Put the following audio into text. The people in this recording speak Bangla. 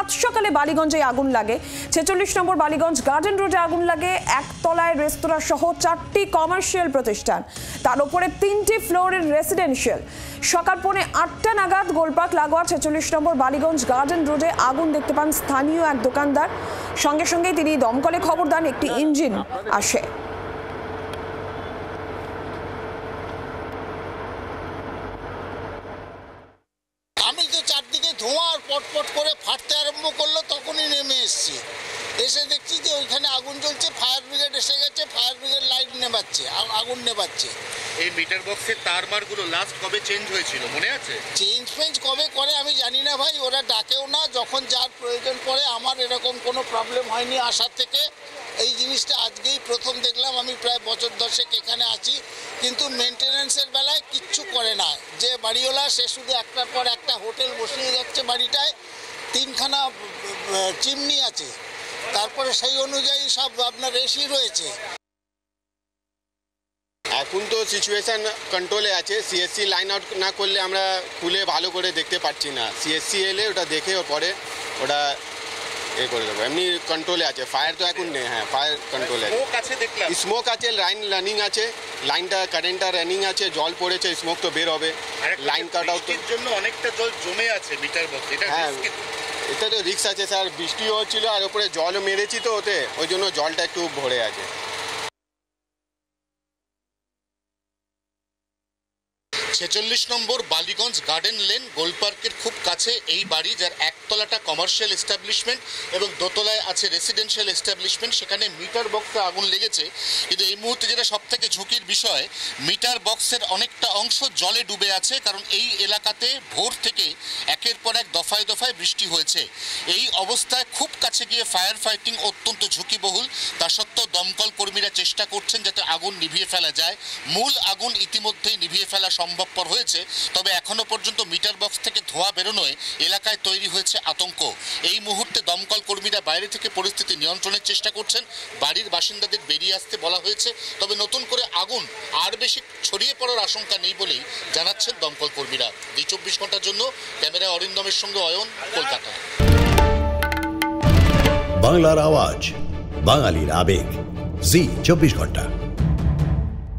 সাত সকালে বালিগঞ্জে আগুন লাগে। ৪৬ নম্বর বালিগঞ্জ গার্ডেন রোডে আগুন লাগে। একতলায় রেস্তোরাঁ সহ ৪টি কমার্শিয়াল প্রতিষ্ঠান, তার উপরে ৩টি ফ্লোরের রেসিডেন্সিয়াল। সকাল ৮:৩০ নাগাদ গোলপার্ক লাগোয়া ৪৬ নম্বর বালিগঞ্জ গার্ডেন রোডে আগুন দেখতে পান স্থানীয় এক দোকানদার। সঙ্গে সঙ্গেই তিনি দমকলে খবর দেন, একটি ইঞ্জিন আসে। আমি তো চারদিকে ধোঁয়া আর পটপট করে ফাটতে আরম্ভ করলো, তখনই নেমে এসেছি। এসে দেখছি যে ওইখানে আগুন জ্বলছে। ফায়ার ব্রিগেড এসে গেছে, ফায়ার ব্রিগেড লাইট নেভাচ্ছে, আগুন নেভাচ্ছে। এই মিটার বক্সের তারমারগুলো লাস্ট কবে চেঞ্জ হয়েছিল মনে আছে? চেঞ্জ কবে করে আমি জানি না ভাই, ওরা ডাকেও না। যখন যার প্রয়োজন পড়ে, আমার এরকম কোনো প্রবলেম হয়নি আসার থেকে। এই জিনিসটা আজকেই প্রথম দেখলাম। আমি প্রায় বছর 10 এখানে আছি, কিন্তু মেনটেন্যান্সের বেলায় কিচ্ছু করে না। যে বাড়িওয়ালা সে শুধু একটার পর একটা হোটেল বসিয়ে যাচ্ছে। বাড়িটায় 3খানা চিমনি আছে, তারপরে সেই অনুযায়ী সব আপনার এসি রয়েছে। এখন তো সিচুয়েশন কন্ট্রোলে আছে। সিএসসি লাইন আউট না করলে আমরা খুলে ভালো করে দেখতে পাচ্ছি না। সিএসসি এলে ওটা দেখে পরে ওটা করে দেবো। এমনি কন্ট্রোলে আছে। ফায়ার তো এখন নেই। হ্যাঁ, ফায়ার কন্ট্রোলে আছে। স্মোক আছে, লাইন রানিং আছে, লাইনটা কারেন্টটা রানিং আছে, জল পড়েছে, স্মোক তো বের হবে। লাইন কাট আউট জন্য অনেকটা জল জমে আছে মিটার বক্স। হ্যাঁ, এটা তো রিস্ক আছে স্যার। বৃষ্টিও হচ্ছিল আর ওপরে জলও মেরেছি তো ওতে, ওই জন্য জলটা একটু ভরে আছে। ৪৬ নম্বর বালিগঞ্জ গার্ডেন লেন গোলপার্কের খুব কাছে এই বাড়ি, যার একতলাটা কমার্শিয়াল এস্টাবলিশমেন্ট এবং দোতলায় আছে রেসিডেন্সিয়াল এস্টাবলিশমেন্ট। সেখানে মিটার বক্সে আগুন লেগেছে, কিন্তু এই মুহূর্তে যেটা সব থেকে ঝুঁকির বিষয়, মিটার বক্সের অনেকটা অংশ জলে ডুবে আছে। কারণ এই এলাকাতে ভোর থেকে একের পর এক দফায় দফায় বৃষ্টি হয়েছে। এই অবস্থায় খুব কাছে গিয়ে ফায়ার ফাইটিং অত্যন্ত ঝুঁকিবহুল। তা সত্ত্বেও দমকল কর্মীরা চেষ্টা করছেন যাতে আগুন নিভিয়ে ফেলা যায়। মূল আগুন ইতিমধ্যেই নিভিয়ে ফেলা সম্ভবপর হয়েছে, তবে এখনো পর্যন্ত মিটার বক্স থেকে ধোঁয়া বেরোনোয় এলাকায় তৈরি হয়েছে আতঙ্ক। এই মুহূর্তে দমকল কর্মীরা বাইরে থেকে পরিস্থিতি নিয়ন্ত্রণের চেষ্টা করছেন। বাড়ির বাসিন্দাদের বেরিয়ে আসতে বলা হয়েছে, তবে নতুন করে আগুন আর বেশি ছড়িয়ে পড়ার আশঙ্কা নেই বলেই জানাচ্ছেন দমকল কর্মীরা। ২৪ ঘন্টার জন্য ক্যামেরা অরিন্দমের সঙ্গে অয়ন, কলকাতা। বাংলার আওয়াজ, বাঙালির আবেগ, জি 24 ঘন্টা।